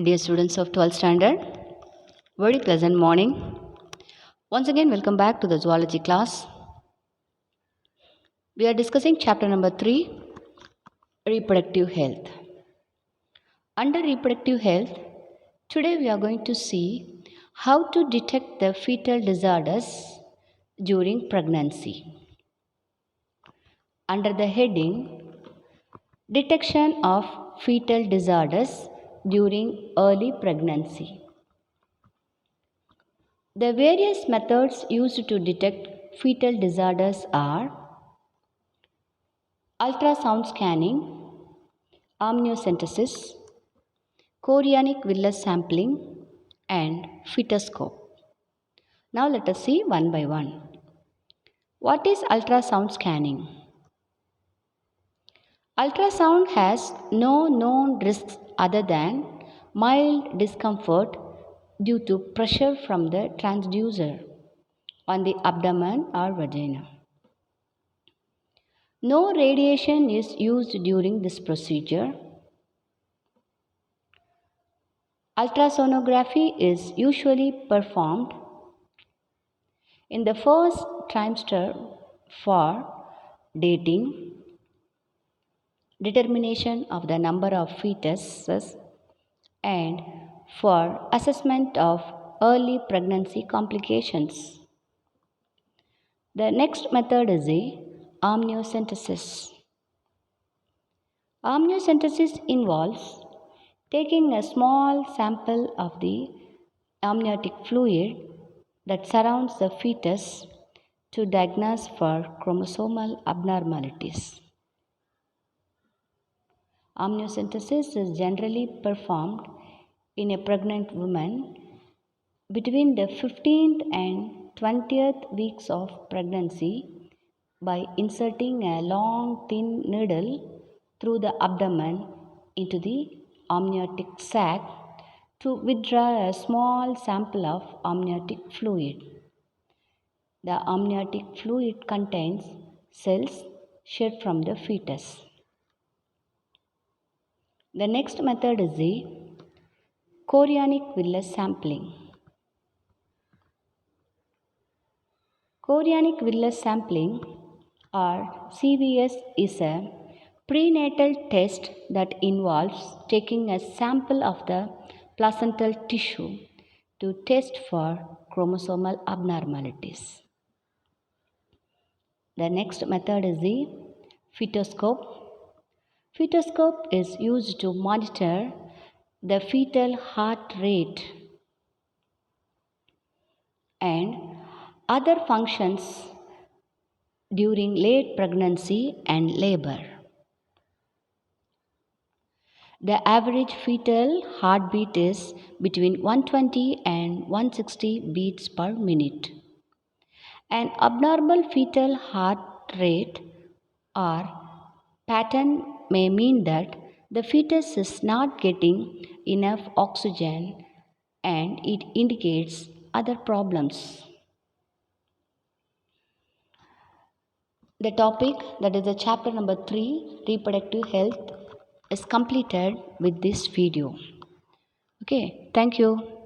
Dear students of 12th standard, very pleasant morning. Once again, welcome back to the zoology class. We are discussing chapter number 3, reproductive health. Under reproductive health, today we are going to see how to detect the fetal disorders during pregnancy. Under the heading, detection of fetal disorders during early pregnancy. The various methods used to detect fetal disorders are ultrasound scanning, amniocentesis, chorionic villus sampling, and fetoscope. Now let us see one by one. What is ultrasound scanning? Ultrasound has no known risks other than mild discomfort due to pressure from the transducer on the abdomen or vagina. No radiation is used during this procedure. Ultrasonography is usually performed in the first trimester for dating, determination of the number of fetuses, and for assessment of early pregnancy complications. The next method is the amniocentesis. Amniocentesis involves taking a small sample of the amniotic fluid that surrounds the fetus to diagnose for chromosomal abnormalities. Amniocentesis is generally performed in a pregnant woman between the 15th and 20th weeks of pregnancy by inserting a long thin needle through the abdomen into the amniotic sac to withdraw a small sample of amniotic fluid. The amniotic fluid contains cells shed from the fetus. The next method is the chorionic villus sampling. Chorionic villus sampling or CVS is a prenatal test that involves taking a sample of the placental tissue to test for chromosomal abnormalities. The next method is the fetoscope. Fetoscope is used to monitor the fetal heart rate and other functions during late pregnancy and labor. The average fetal heartbeat is between 120 and 160 beats per minute. An abnormal fetal heart rate or pattern may mean that the fetus is not getting enough oxygen and it indicates other problems. The topic, that is the chapter number 3, reproductive health, is completed with this video. Okay, thank you.